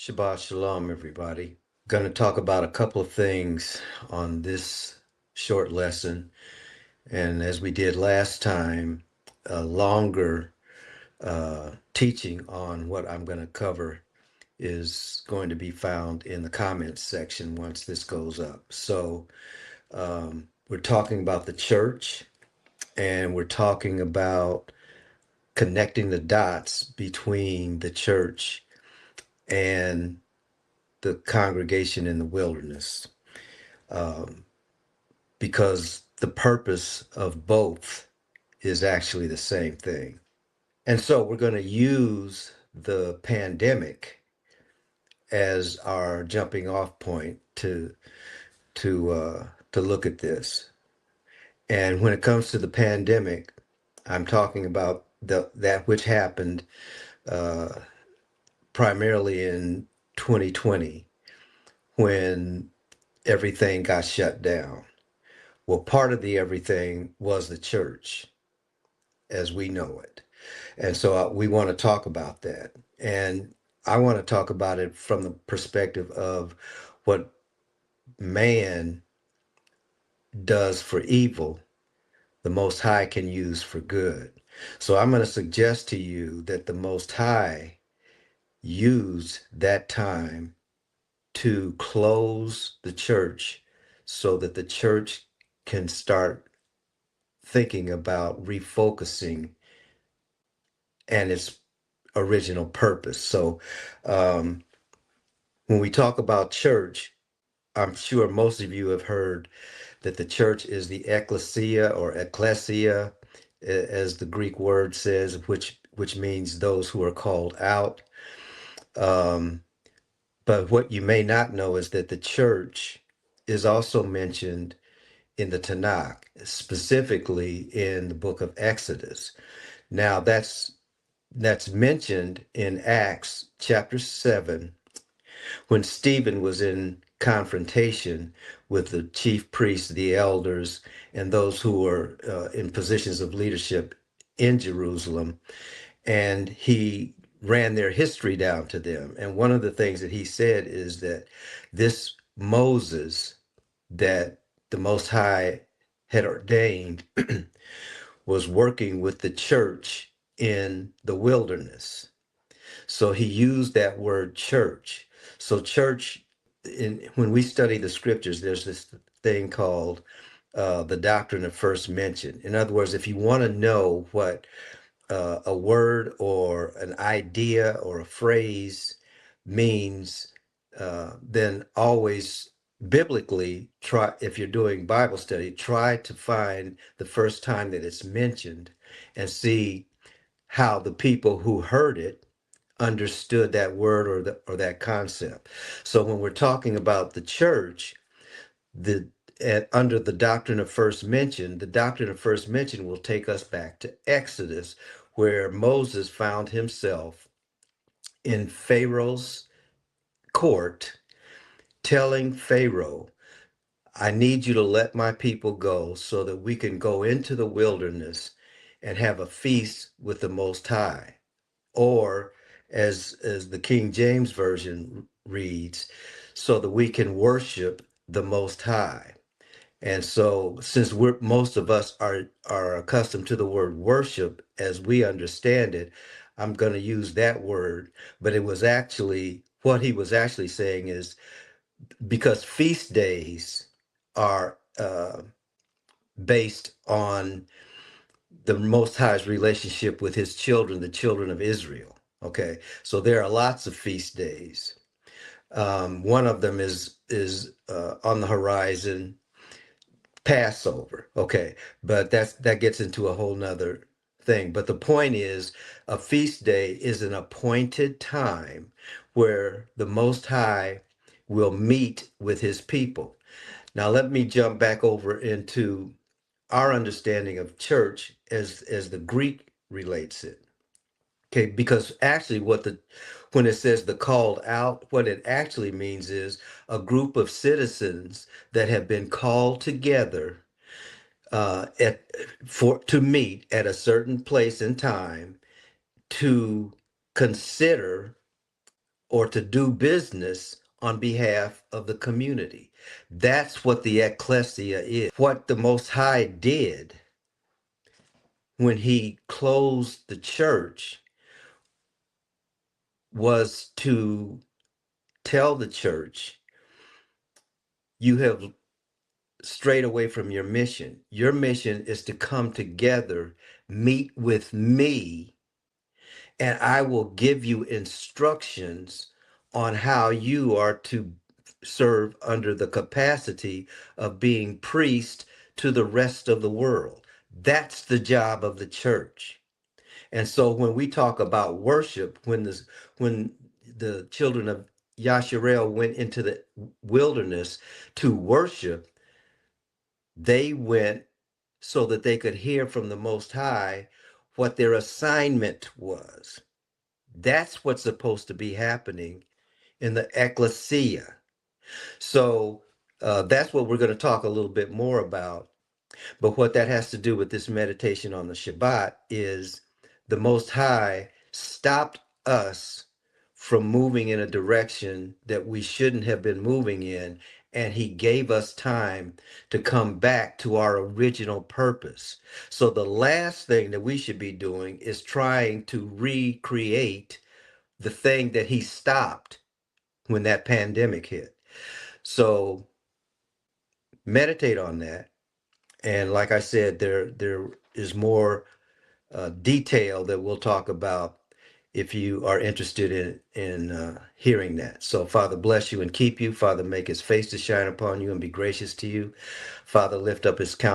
Shabbat Shalom, everybody. Going to talk about a couple of things on this short lesson. And as we did last time, a longer teaching on what I'm going to cover is going to be found in the comments section once this goes up. So we're talking about the church, and we're talking about connecting the dots between the church and the congregation in the wilderness, because the purpose of both is actually the same thing. And so we're going to use the pandemic as our jumping off point to look at this. And when it comes to the pandemic, I'm talking about that which happened uh, primarily in 2020 when everything got shut down. Well, part of the everything was the church as we know it. And so we want to talk about that. And I want to talk about it from the perspective of what man does for evil, the Most High can use for good. So I'm going to suggest to you that the Most High used that time to close the church so that the church can start thinking about refocusing and its original purpose. So um, when we talk about church, I'm sure most of you have heard that the church is the ecclesia or ecclesia, as the Greek word says, which means those who are called out. Um, but what you may not know is that the church is also mentioned in the Tanakh, specifically in the book of Exodus. Now that's mentioned in Acts chapter 7 when Stephen was in confrontation with the chief priests, the elders, and those who were in positions of leadership in Jerusalem. And he ran their history down to them. And one of the things that he said is that this Moses that the Most High had ordained was working with the church in the wilderness. So he used that word church. So church, when we study the scriptures, there's this thing called the doctrine of first mention. In other words, if you want to know what a word or an idea or a phrase means, then always biblically try, if you're doing Bible study, try to find the first time that it's mentioned and see how the people who heard it understood that word or that concept. So when we're talking about the church, the under the doctrine of first mention, the doctrine of first mention will take us back to Exodus, where Moses found himself in Pharaoh's court telling Pharaoh, I need you to let my people go so that we can go into the wilderness and have a feast with the Most High. Or as the King James Version reads, so that we can worship the Most High. And so, since most of us are accustomed to the word worship as we understand it, I'm going to use that word. But it was actually what he was actually saying is because feast days are based on the Most High's relationship with his children, the children of Israel. Okay, so there are lots of feast days. One of them is on the horizon, Passover. Okay, but that gets into a whole nother thing. But the point is, a feast day is an appointed time where the Most High will meet with his people. Now, let me jump back over into our understanding of church as the Greek relates it. Okay, because actually when it says the called out, what it actually means is a group of citizens that have been called together at for to meet at a certain place and time to consider or to do business on behalf of the community. That's what the ecclesia is. What the Most High did when he closed the church was to tell the church, you have strayed away from your mission. Your mission is to come together, meet with me, and I will give you instructions on how you are to serve under the capacity of being priest to the rest of the world. That's the job of the church. And so when we talk about worship, when the children of Yasharel went into the wilderness to worship, they went so that they could hear from the Most High what their assignment was. That's what's supposed to be happening in the ecclesia. So that's what we're going to talk a little bit more about. But what that has to do with this meditation on the Shabbat is the Most High stopped us from moving in a direction that we shouldn't have been moving in. And he gave us time to come back to our original purpose. So the last thing that we should be doing is trying to recreate the thing that he stopped when that pandemic hit. So meditate on that. And like I said, there is more detail that we'll talk about if you are interested in hearing that. So Father, bless you and keep you. Father, make his face to shine upon you and be gracious to you. Father, lift up his countenance